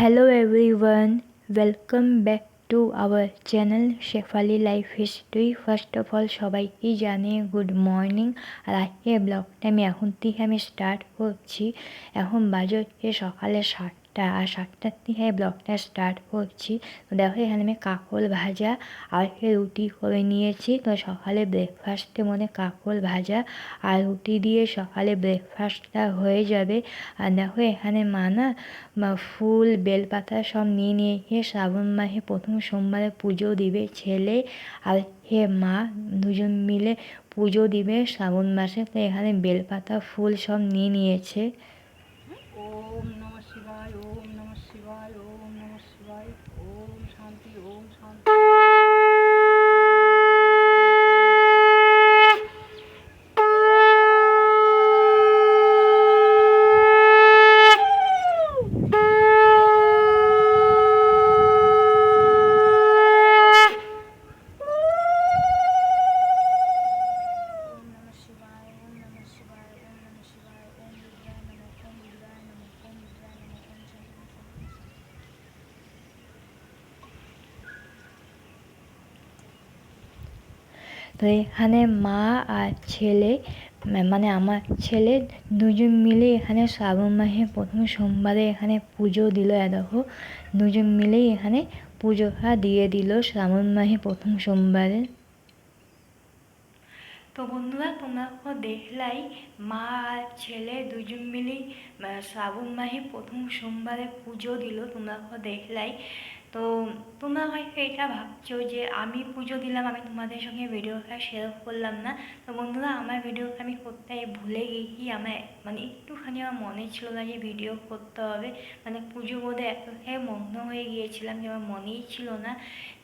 Hello everyone, welcome back to our channel Shefali Life History. First of all সবাইকে জানিয়ে good morning. আর আজকে ব্লগটা আমি এখন থেকে আমি স্টার্ট করছি। এখন বাজে হচ্ছে সকালে 7টা, আর 7টার থেকে ব্লগটা স্টার্ট করছি। তো দেখো এখানে আমি কাকল ভাজা আর রুটি করে নিয়েছি। তো সকালে ব্রেকফাস্টে মনে কাকল ভাজা আর রুটি দিয়ে সকালে ব্রেকফাস্টটা হয়ে যাবে। আর দেখো এখানে ফুল বেলপাতা সব নিয়ে নিয়েছে। শ্রাবণ মাসে প্রথম সোমবারে পুজো দিবে ছেলে আর মা দুজন মিলে পুজো দিবে শ্রাবণ মাসে। তো এখানে বেলপাতা ফুল সব নিয়ে নিয়েছে। ওম নমঃ শিবায়, ওম নমঃ শিবায়, ওম নমঃ শিবায়, ওম শান্তি, ওম শান্তি। তো এখানে মা আর ছেলে মানে আমার ছেলে দুজন মিলে এখানে শ্রাবণ মাসে প্রথম সোমবারে এখানে পুজো দিল। দেখো দুজন মিলেই এখানে পুজোটা দিয়ে দিল শ্রাবণ মাসে প্রথম সোমবারে। তো বন্ধুরা তোমরা দেখলাই মা আর ছেলে দুজন মিলেই শ্রাবণ মাসে প্রথম সোমবারে পুজো দিল, তোমরা দেখলাই। তো তোমরা হয়তো এটা ভাবছো যে আমি পুজো দিলাম, আমি তোমাদের সঙ্গে ভিডিওটা শেয়ার করলাম না। তো বন্ধুরা আমার ভিডিওটা আমি করতে ভুলে গেছি। আমার একটুখানি আমার মনে ছিল না যে ভিডিও করতে হবে। পুজো বোধে এতটাই মগ্ন হয়ে গিয়েছিলাম যে আমার মনেই ছিল না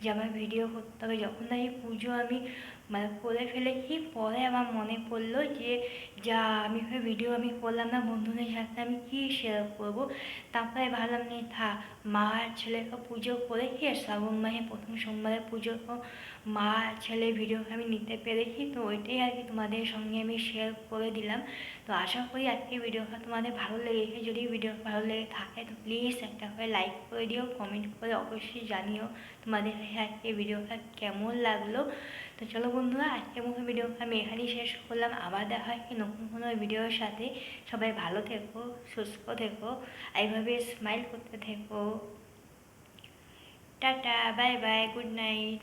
যে আমার ভিডিও করতে হবে। যখন এই পুজো আমি করে ফেলেছি, পরে আমার মনে পড়লো যে যা আমি ভিডিও আমি করলাম না বন্ধুদের সাথে, আমি কী শেয়ার করবো। তারপরে ভাবলাম নেই মা আর ছেলেকে পুজো করেছি আর শ্রাবণ মাসে প্রথম সোমবারে পুজো মা আর ছেলের ভিডিও আমি নিতে পেরেছি। তো ওইটাই আর কি তোমাদের সঙ্গে আমি শেয়ার করে দিলাম। তো আশা করি আজকে ভিডিওটা তোমাদের ভালো লেগেছে। যদি ভিডিও ভালো লেগে থাকে তো প্লিজ একটা করে লাইক করে দিও, কমেন্ট করে অবশ্যই জানিও তোমাদের আজকে ভিডিওটা কেমন লাগলো। তো চলো বন্ধুরা, আজকের মতো ভিডিও আমি এখানেই শেষ করলাম। আবার দেখা হয় নতুন কোনো ভিডিওর সাথে। সবাই ভালো থেকো, সুস্থ থেকো, এইভাবে স্মাইল করতে থেকো। Tata, bye bye, good night.